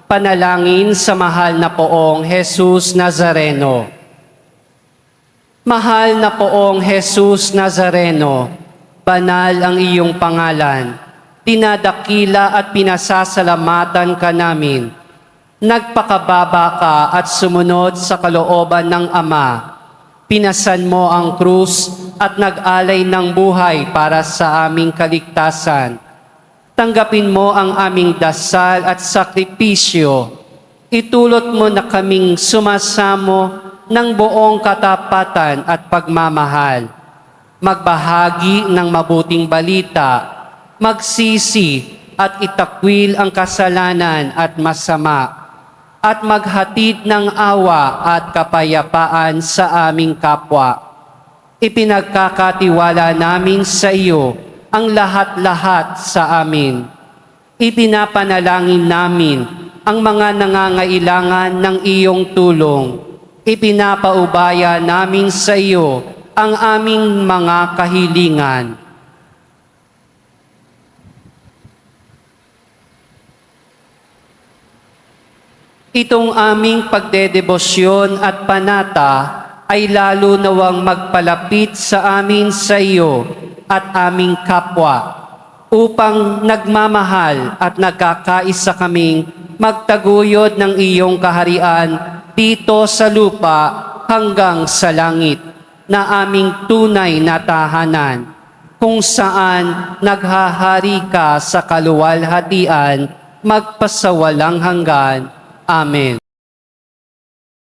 Panalangin sa mahal na poong Jesus Nazareno. Mahal na poong Jesus Nazareno, banal ang iyong pangalan. Dinadakila at pinasasalamatan ka namin. Nagpakababa ka at sumunod sa kalooban ng Ama. Pinasan mo ang krus at nag-alay ng buhay para sa aming kaligtasan. Tanggapin mo ang aming dasal at sakripisyo. Itulot mo na kaming sumasamo ng buong katapatan at pagmamahal. Magbahagi ng mabuting balita, magsisi at itakwil ang kasalanan at masama, at maghatid ng awa at kapayapaan sa aming kapwa. Ipinagkakatiwala namin sa iyo ang lahat-lahat sa amin. Ipinapanalangin namin ang mga nangangailangan ng iyong tulong. Ipinapaubaya namin sa iyo ang aming mga kahilingan. Itong aming pagdedebosyon at panata ay lalo nawang magpalapit sa amin sa iyo at aming kapwa, upang nagmamahal at nagkakaisa kaming magtaguyod ng iyong kaharian dito sa lupa hanggang sa langit, na aming tunay na tahanan, kung saan naghahari ka sa kaluwalhatian magpasawalang hanggan. Amen.